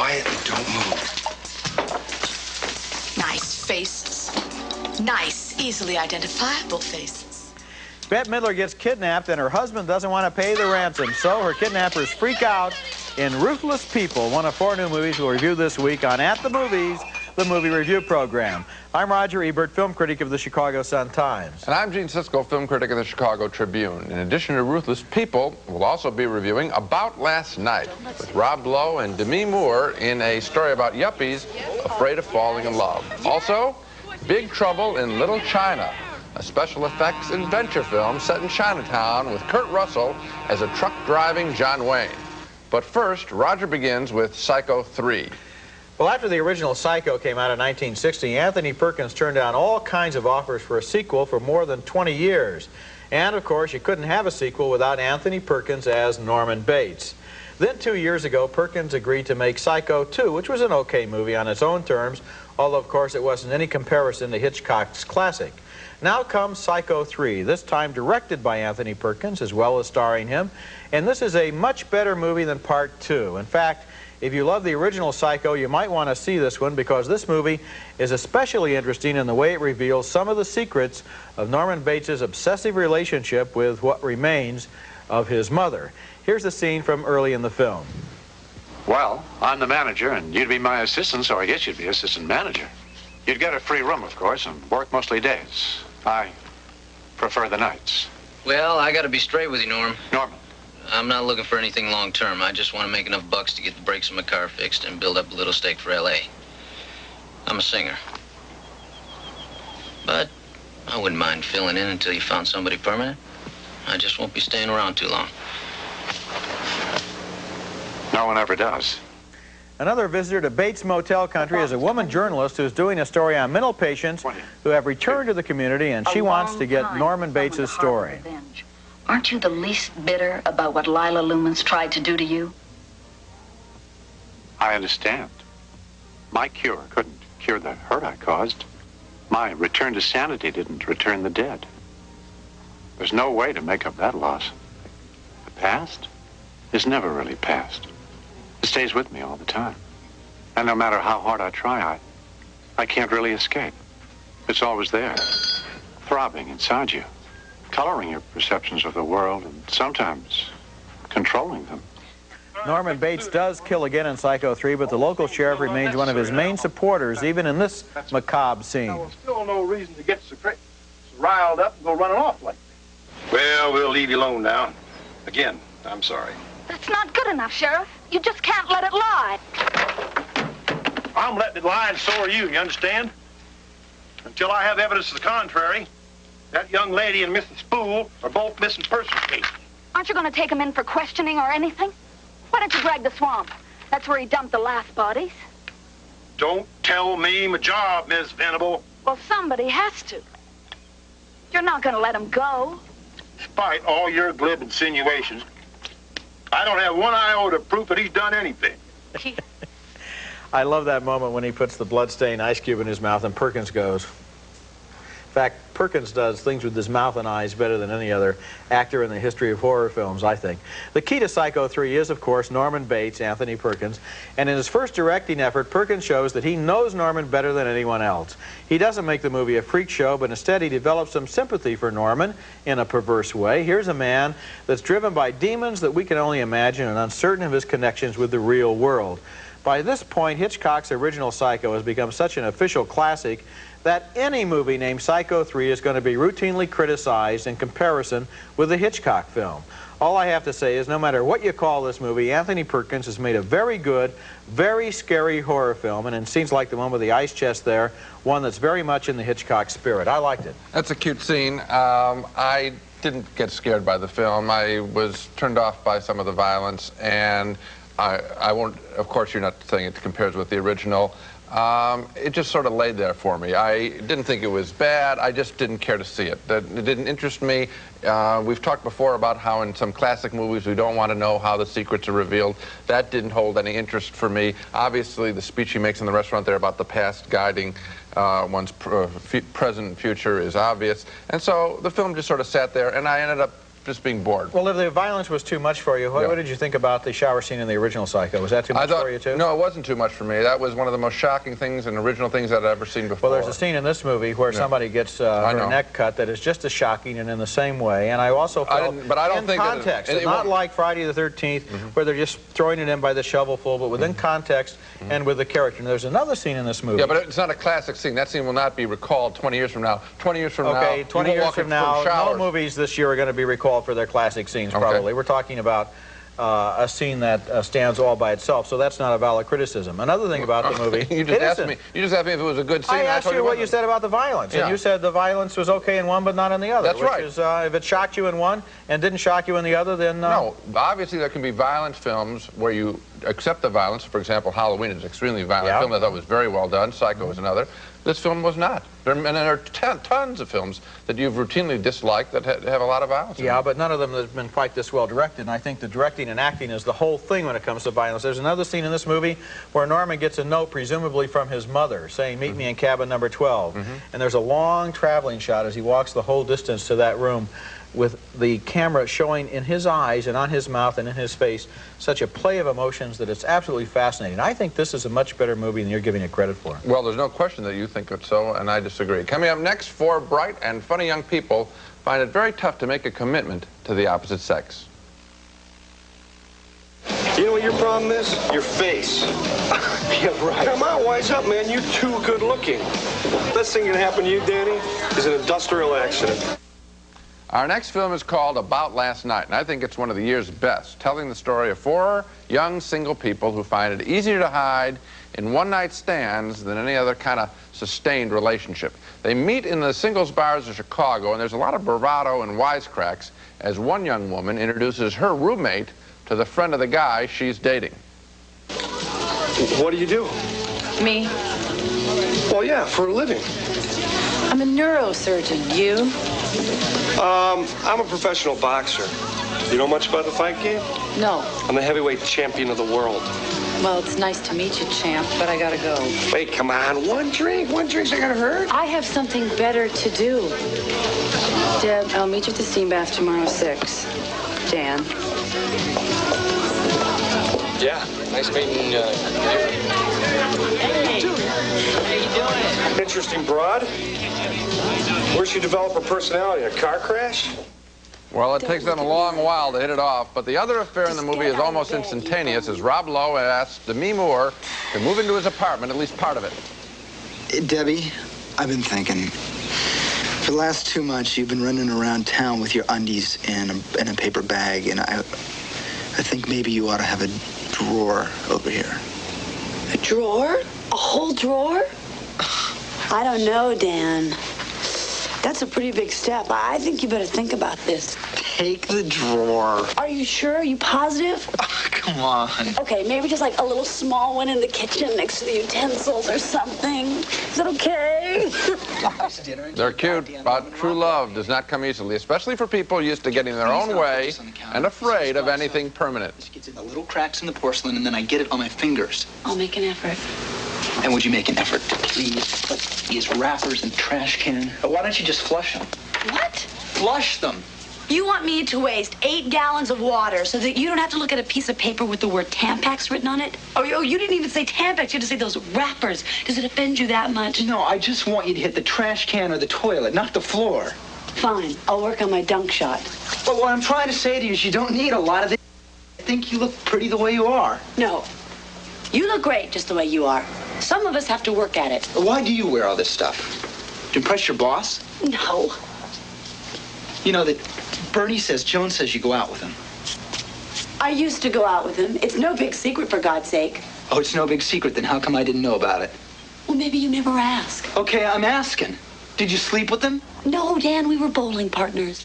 quiet and don't move. Nice faces. Nice, easily identifiable faces. Bette Midler gets kidnapped and her husband doesn't want to pay the ransom, so her kidnappers freak out in Ruthless People, one of 4 new movies we'll review this week on At the Movies, the movie review program. I'm Roger Ebert, film critic of the Chicago Sun-Times. And I'm Gene Siskel, film critic of the Chicago Tribune. In addition to Ruthless People, we'll also be reviewing About Last Night with Rob Lowe and Demi Moore in a story about yuppies afraid of falling in love. Also, Big Trouble in Little China, a special effects adventure film set in Chinatown with Kurt Russell as a truck-driving John Wayne. But first, Roger begins with Psycho 3. Well, after the original Psycho came out in 1960, Anthony Perkins turned down all kinds of offers for a sequel for more than 20 years. And, of course, you couldn't have a sequel without Anthony Perkins as Norman Bates. Then 2 years ago, Perkins agreed to make Psycho 2, which was an okay movie on its own terms, although, of course, it wasn't any comparison to Hitchcock's classic. Now comes Psycho 3, this time directed by Anthony Perkins as well as starring him. And this is a much better movie than Part 2. In fact, if you love the original Psycho, you might want to see this one because this movie is especially interesting in the way it reveals some of the secrets of Norman Bates' obsessive relationship with what remains of his mother. Here's the scene from early in the film. Well, I'm the manager, and you'd be my assistant, so I guess you'd be assistant manager. You'd get a free room, of course, and work mostly days. I prefer the nights. Well, I gotta be straight with you, Norm. Norman. I'm not looking for anything long-term. I just want to make enough bucks to get the brakes on my car fixed and build up a little stake for L.A. I'm a singer. But I wouldn't mind filling in until you found somebody permanent. I just won't be staying around too long. No one ever does. Another visitor to Bates Motel country is a woman journalist who's doing a story on mental patients who have returned to the community, and she wants to get Norman Bates' story. Aren't you the least bitter about what Lila Lumens tried to do to you? I understand. My cure couldn't cure the hurt I caused. My return to sanity didn't return the dead. There's no way to make up that loss. The past is never really past. It stays with me all the time. And no matter how hard I try, I can't really escape. It's always there, throbbing inside you, coloring your perceptions of the world and sometimes controlling them. Norman Bates does kill again in Psycho 3, but the local sheriff remains one of his main supporters, even in this macabre scene. Well, still no reason to get so riled up and go running off like that. Well, we'll leave you alone now. Again, I'm sorry. That's not good enough, Sheriff. You just can't let it lie. I'm letting it lie, and so are you understand? Until I have evidence to the contrary, that young lady and Mrs. Spool are both missing persons cases. Aren't you going to take him in for questioning or anything? Why don't you drag the swamp? That's where he dumped the last bodies. Don't tell me my job, Miss Venable. Well, somebody has to. You're not going to let him go. Despite all your glib insinuations, I don't have one iota of proof that he's done anything. I love that moment when he puts the bloodstained ice cube in his mouth and Perkins goes. In fact, Perkins does things with his mouth and eyes better than any other actor in the history of horror films, I think. The key to Psycho 3 is, of course, Norman Bates, Anthony Perkins, and in his first directing effort, Perkins shows that he knows Norman better than anyone else. He doesn't make the movie a freak show, but instead he develops some sympathy for Norman in a perverse way. Here's a man that's driven by demons that we can only imagine and uncertain of his connections with the real world. By this point, Hitchcock's original Psycho has become such an official classic that any movie named Psycho 3 is going to be routinely criticized in comparison with the Hitchcock film. All I have to say is no matter what you call this movie, Anthony Perkins has made a very good, very scary horror film, and in scenes like the one with the ice chest there, one that's very much in the Hitchcock spirit. I liked it. That's a cute scene. I didn't get scared by the film. I was turned off by some of the violence, and I won't, of course you're not saying it compares with the original. It just sort of laid there for me. I didn't think it was bad. I just didn't care to see it. It didn't interest me. We've talked before about how in some classic movies we don't want to know how the secrets are revealed. That didn't hold any interest for me. Obviously, the speech he makes in the restaurant there about the past guiding one's present and future is obvious. And so the film just sort of sat there, and I ended up just being bored. Well, if the violence was too much for you, what did you think about the shower scene in the original Psycho? Was that too much for you, too? No, it wasn't too much for me. That was one of the most shocking things and original things I'd ever seen before. Well, there's a scene in this movie where somebody gets her neck cut that is just as shocking and in the same way. And I also felt, but I don't think context, it's not like Friday the 13th, where they're just throwing it in by the shovelful, but within context and with the character. And there's another scene in this movie. Yeah, but it's not a classic scene. That scene will not be recalled 20 years from now. 20 years from now. Okay, 20 years from now, no movies this year are going to be recalled for their classic scenes, probably. We're talking about a scene that stands all by itself, so that's not a valid criticism. Another thing about the movie, you just asked me if it was a good scene. I asked you what you said about the violence, and you said the violence was okay in one but not in the other. That's right. Is, if it shocked you in one and didn't shock you in the other, then... No, obviously there can be violent films where you accept the violence. For example, Halloween is an extremely violent film. I thought was very well done. Psycho was another. This film was not. And there are tons of films that you've routinely disliked that have a lot of violence. Yeah, but none of them have been quite this well directed, and I think the directing and acting is the whole thing when it comes to violence. There's another scene in this movie where Norman gets a note, presumably from his mother, saying, "Meet me in cabin number 12." And there's a long traveling shot as he walks the whole distance to that room, with the camera showing in his eyes and on his mouth and in his face such a play of emotions that it's absolutely fascinating. I think this is a much better movie than you're giving it credit for. Well, there's no question that you think it's so, and I disagree. Coming up next, 4 bright and funny young people find it very tough to make a commitment to the opposite sex. You know what your problem is? Your face. Yeah, right. Come on, wise up, man. You're too good looking. Best thing that can happen to you, Danny, is an industrial accident. Our next film is called About Last Night, and I think it's one of the year's best, telling the story of 4 young single people who find it easier to hide in one-night stands than any other kind of sustained relationship. They meet in the singles bars of Chicago, and there's a lot of bravado and wisecracks as one young woman introduces her roommate to the friend of the guy she's dating. What do you do? Me? Well, yeah, for a living. I'm a neurosurgeon. You? I'm a professional boxer. You know much about the fight game? No. I'm the heavyweight champion of the world. Well, it's nice to meet you, champ, but I gotta go. Wait, come on. One drink's not gonna hurt. I have something better to do. Deb, I'll meet you at the steam bath tomorrow, 6. Dan. Yeah, nice meeting you. Hey, how you doing? Interesting broad. Where'd she develop her personality? A car crash? Well, it takes them a long while to hit it off, but the other affair in the movie is almost instantaneous as Rob Lowe asks Demi Moore to move into his apartment, at least part of it. Debbie, I've been thinking. For the last 2 months, you've been running around town with your undies in a paper bag, and I think maybe you ought to have a drawer over here. A drawer? A whole drawer? I don't know, Dan. That's a pretty big step. I think you better think about this. Take the drawer. Are you sure? Are you positive? Oh, come on. Okay, maybe just like a little small one in the kitchen next to the utensils or something. Is that okay? They're cute, but true love does not come easily, especially for people used to getting their own way and afraid of anything permanent. It gets in the little cracks in the porcelain, and then I get it on my fingers. I'll make an effort. And would you make an effort to please put these wrappers in the trash can? Why don't you just flush them? What? Flush them. You want me to waste 8 gallons of water so that you don't have to look at a piece of paper with the word Tampax written on it? Oh, you didn't even say Tampax. You had to say those wrappers. Does it offend you that much? No, I just want you to hit the trash can or the toilet, not the floor. Fine. I'll work on my dunk shot. But what I'm trying to say to you is you don't need a lot of this. I think you look pretty the way you are. No. You look great just the way you are. Some of us have to work at it. Why do you wear all this stuff? To impress your boss? No. You know that Bernie says, Joan says you go out with him. I used to go out with him. It's no big secret, for God's sake. Oh, it's no big secret. Then how come I didn't know about it? Well, maybe you never ask. Okay, I'm asking. Did you sleep with him? No, Dan, we were bowling partners.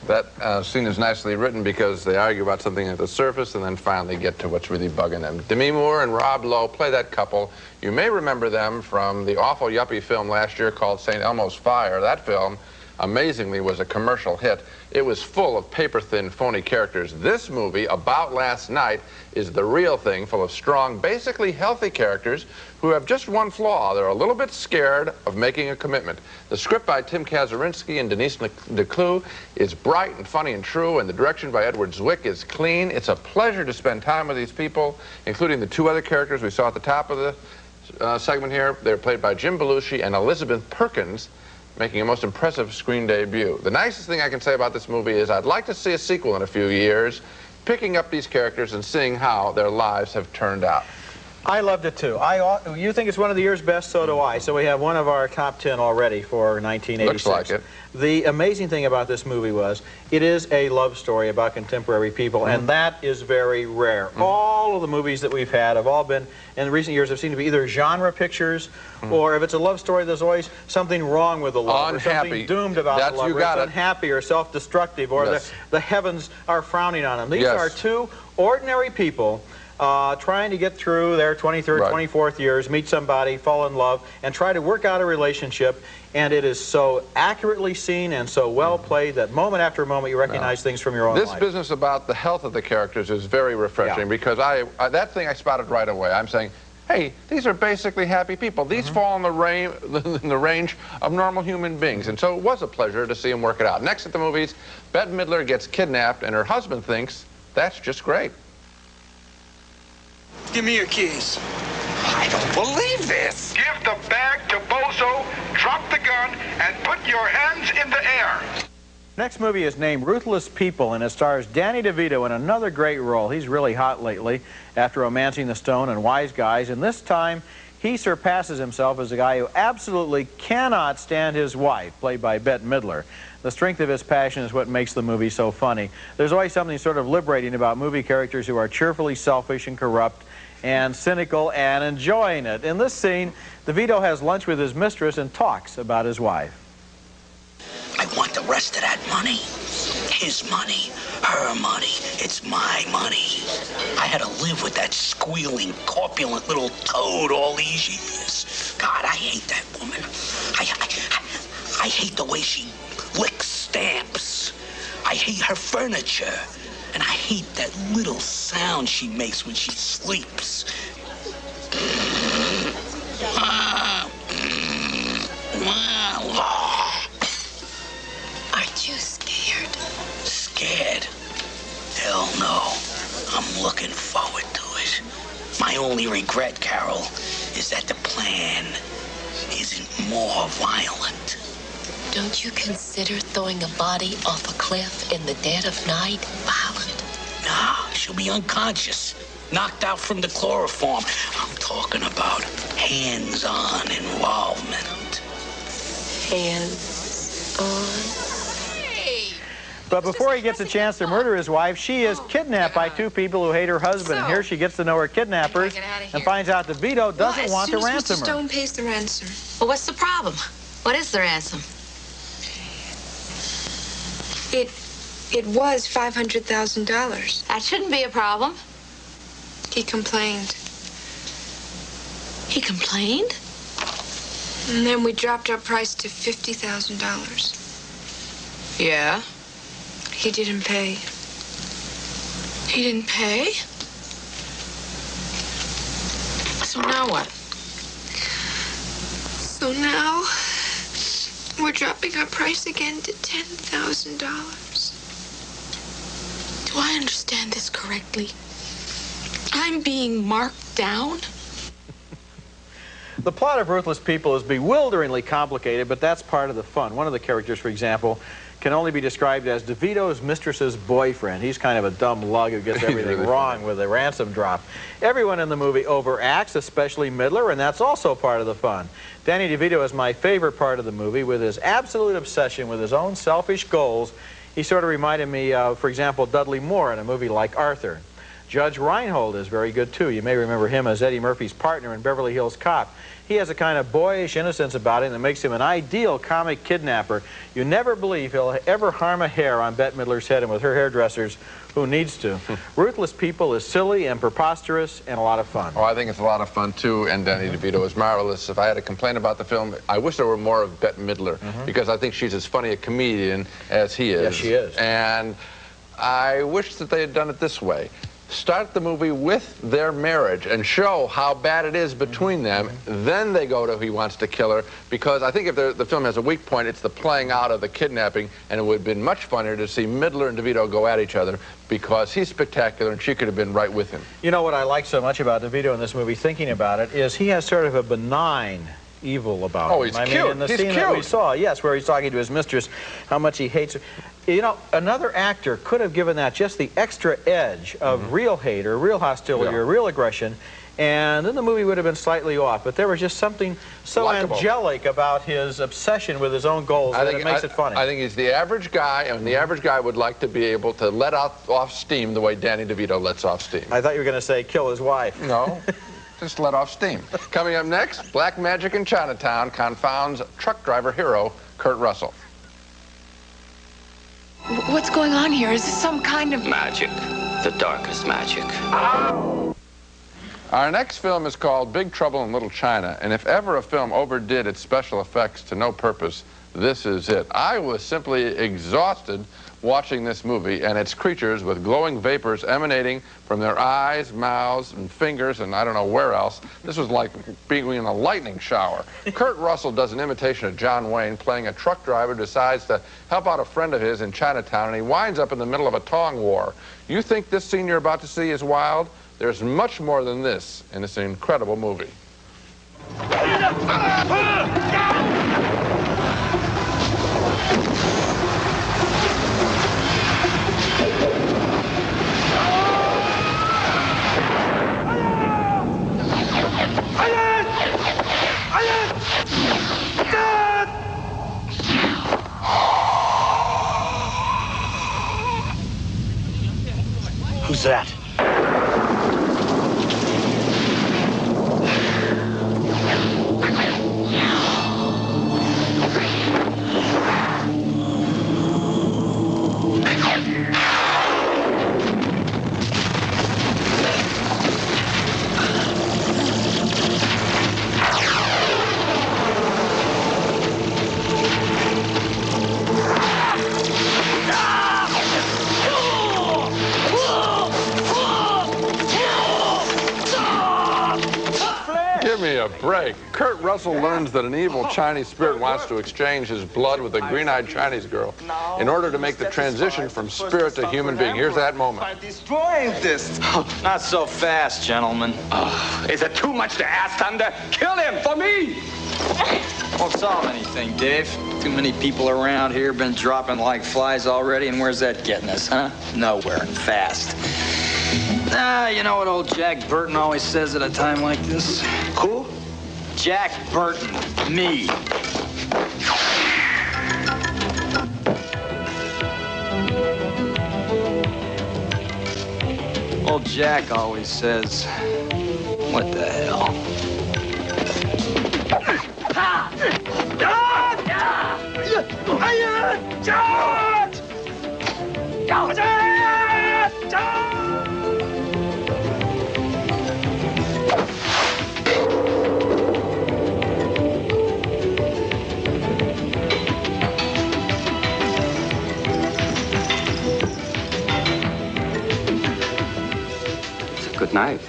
That scene is nicely written because they argue about something at the surface and then finally get to what's really bugging them. Demi Moore and Rob Lowe play that couple. You may remember them from the awful yuppie film last year called St. Elmo's Fire. That film amazingly, was a commercial hit. It was full of paper-thin, phony characters. This movie, About Last Night, is the real thing, full of strong, basically healthy characters who have just one flaw. They're a little bit scared of making a commitment. The script by Tim Kazurinsky and Denise DeClue is bright and funny and true, and the direction by Edward Zwick is clean. It's a pleasure to spend time with these people, including the two other characters we saw at the top of the segment here. They're played by Jim Belushi and Elizabeth Perkins, making a most impressive screen debut. The nicest thing I can say about this movie is I'd like to see a sequel in a few years, picking up these characters and seeing how their lives have turned out. I loved it too. You think it's one of the year's best, so do I. So we have one of our top 10 already for 1986. Looks like it. The amazing thing about this movie was it is a love story about contemporary people, and that is very rare. All of the movies that we've had have all been, in recent years, have seemed to be either genre pictures, or if it's a love story, there's always something wrong with the love, or something doomed about the love, or it's unhappy or self-destructive, or the heavens are frowning on them. These are two ordinary people trying to get through their 23rd, 24th years, meet somebody, fall in love, and try to work out a relationship. And it is so accurately seen and so well played that moment after moment you recognize things from your own life. This business about the health of the characters is very refreshing because that thing I spotted right away. I'm saying, hey, these are basically happy people. These fall in the range of normal human beings. And so it was a pleasure to see them work it out. Next at the movies, Bette Midler gets kidnapped and her husband thinks that's just great. Give me your keys. I don't believe this. Give the bag to Bozo, drop the gun, and put your hands in the air. Next movie is named Ruthless People, and it stars Danny DeVito in another great role. He's really hot lately after Romancing the Stone and Wise Guys, and this time he surpasses himself as a guy who absolutely cannot stand his wife, played by Bette Midler. The strength of his passion is what makes the movie so funny. There's always something sort of liberating about movie characters who are cheerfully selfish and corrupt and cynical and enjoying it. In this scene, DeVito has lunch with his mistress and talks about his wife. I want the rest of that money. His money, her money, it's my money. I had to live with that squealing, corpulent little toad all these years. God, I hate that woman. I hate the way she licks stamps. I hate her furniture. And I hate that little sound she makes when she sleeps. Aren't you scared? Scared? Hell no. I'm looking forward to it. My only regret, Carol, is that the plan isn't more violent. Don't you consider throwing a body off a cliff in the dead of night violent? Nah, she'll be unconscious, knocked out from the chloroform. I'm talking about hands-on involvement. Hands-on? But before he gets a chance to murder his wife, she is kidnapped by two people who hate her husband. And here she gets to know her kidnappers and finds out DeVito doesn't want to ransom her. Stone pays the ransom. Well, what's the problem? What is the ransom? It was $500,000. That shouldn't be a problem. He complained. He complained? And then we dropped our price to $50,000. Yeah? He didn't pay. He didn't pay? So now what? So now we're dropping our price again to $10,000. Do I understand this correctly? I'm being marked down? The plot of Ruthless People is bewilderingly complicated, but that's part of the fun. One of the characters, for example, can only be described as DeVito's mistress's boyfriend. He's kind of a dumb lug who gets everything really wrong with a ransom drop. Everyone in the movie overacts, especially Midler, and that's also part of the fun. Danny DeVito is my favorite part of the movie. With his absolute obsession with his own selfish goals, he sort of reminded me of, for example, Dudley Moore in a movie like Arthur. Judge Reinhold is very good, too. You may remember him as Eddie Murphy's partner in Beverly Hills Cop. He has a kind of boyish innocence about him that makes him an ideal comic kidnapper. You never believe he'll ever harm a hair on Bette Midler's head, and with her hairdressers, who needs to? Ruthless People is silly and preposterous and a lot of fun. Oh, I think it's a lot of fun, too, and Danny DeVito is marvelous. If I had to complain about the film, I wish there were more of Bette Midler, because I think she's as funny a comedian as he is. Yes, she is. And I wish that they had done it this way. Start the movie with their marriage and show how bad it is between them. Then they go to He Wants to Kill Her, because I think if the film has a weak point, it's the playing out of the kidnapping, and it would have been much funnier to see Midler and DeVito go at each other, because he's spectacular and she could have been right with him. You know what I like so much about DeVito in this movie, thinking about it, is he has sort of a benign evil about him. Oh, he's cute. mean, in the scene that we saw, yes, where he's talking to his mistress, how much he hates her. You know, another actor could have given that just the extra edge of real hate or real hostility or real aggression, and then the movie would have been slightly off. But there was just something so angelic about his obsession with his own goals that it makes it funny. I think he's the average guy, and the average guy would like to be able to let off steam the way Danny DeVito lets off steam. I thought you were going to say kill his wife. No. Just let off steam. Coming up next, Black Magic in Chinatown confounds truck driver hero Kurt Russell. What's going on here? Is this some kind of magic? The darkest magic. Our next film is called Big Trouble in Little China, and if ever a film overdid its special effects to no purpose, this is it. I was simply exhausted watching this movie and its creatures with glowing vapors emanating from their eyes, mouths, and fingers, and I don't know where else. This was like being in a lightning shower. Kurt Russell does an imitation of John Wayne, playing a truck driver, decides to help out a friend of his in Chinatown, and he winds up in the middle of a tong war. You think this scene you're about to see is wild? There's much more than this in this incredible movie. Who's that? Give me a break. Kurt Russell learns that an evil Chinese spirit wants to exchange his blood with a green-eyed Chinese girl in order to make the transition from spirit to human being. Here's that moment. By destroying this. Not so fast, gentlemen. Is it too much to ask, Thunder? Kill him for me! Won't solve anything, Dave. Too many people around here been dropping like flies already, and where's that getting us, huh? Nowhere, and fast. You know what old Jack Burton always says at a time like this? Who? Jack Burton. Me. Old Jack always says, what the hell? It's a good knife.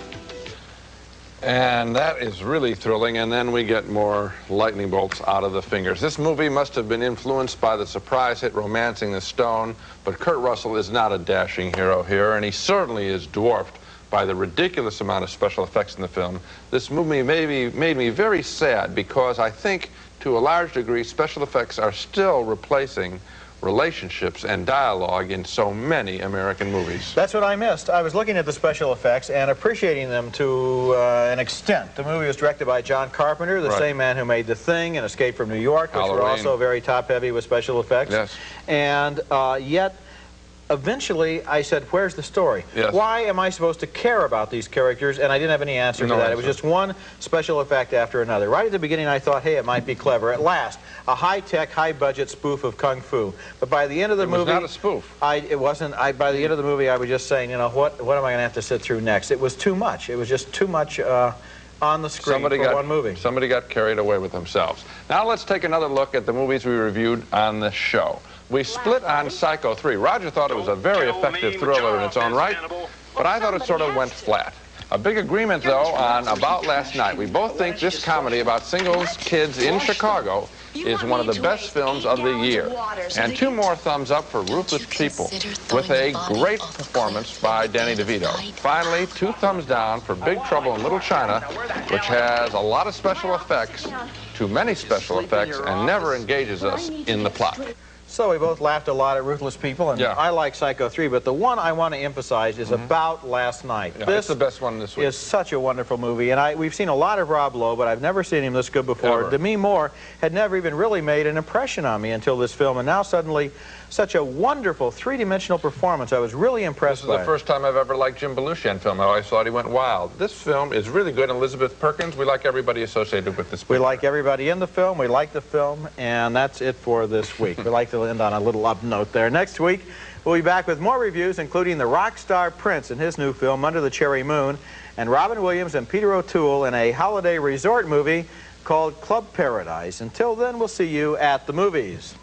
And that is really thrilling, and then we get more lightning bolts out of the fingers. This movie must have been influenced by the surprise hit Romancing the Stone, but Kurt Russell is not a dashing hero here, and he certainly is dwarfed by the ridiculous amount of special effects in the film. This movie made me very sad, because I think, to a large degree, special effects are still replacing relationships and dialogue in so many American movies. That's what I missed. I was looking at the special effects and appreciating them to an extent. The movie was directed by John Carpenter, the same man who made The Thing and Escape from New York, which were also very top-heavy with special effects. Yes. And yet, eventually I said, where's the story? Yes. Why am I supposed to care about these characters? And I didn't have any answer to that. It was just one special effect after another. Right at the beginning I thought, hey, it might be clever. At last, a high-tech, high-budget spoof of Kung Fu. But by the end of the movie... It was not a spoof. It wasn't. By the end of the movie I was just saying, you know, what am I going to have to sit through next? It was too much. It was just too much on the screen for one movie. Somebody got carried away with themselves. Now let's take another look at the movies we reviewed on this show. We split on Psycho 3. Roger thought it was a very effective thriller in its own right, but I thought it sort of went flat. A big agreement, though, on About Last Night. We both think this comedy about single kids in Chicago is one of the best films of the year. And 2 more thumbs up for Ruthless People, with a great performance by Danny DeVito. Finally, 2 thumbs down for Big Trouble in Little China, which has a lot of special effects, too many special effects, and never engages us in the plot. So we both laughed a lot at Ruthless People, and I like Psycho 3, but the one I want to emphasize is About Last Night. Yeah, this it's the best one this week. Is such a wonderful movie, and we've seen a lot of Rob Lowe, but I've never seen him this good before. Demi Moore had never even really made an impression on me until this film, and now suddenly such a wonderful 3-dimensional performance. I was really impressed by it. This is the first time I've ever liked Jim Belushi on film. I always thought he went wild. This film is really good. Elizabeth Perkins, we like everybody associated with this. We like everybody in the film, we like the film, and that's it for this week. We like to end on a little up note there. Next week, we'll be back with more reviews, including the rock star Prince in his new film, Under the Cherry Moon, and Robin Williams and Peter O'Toole in a holiday resort movie called Club Paradise. Until then, we'll see you at the movies.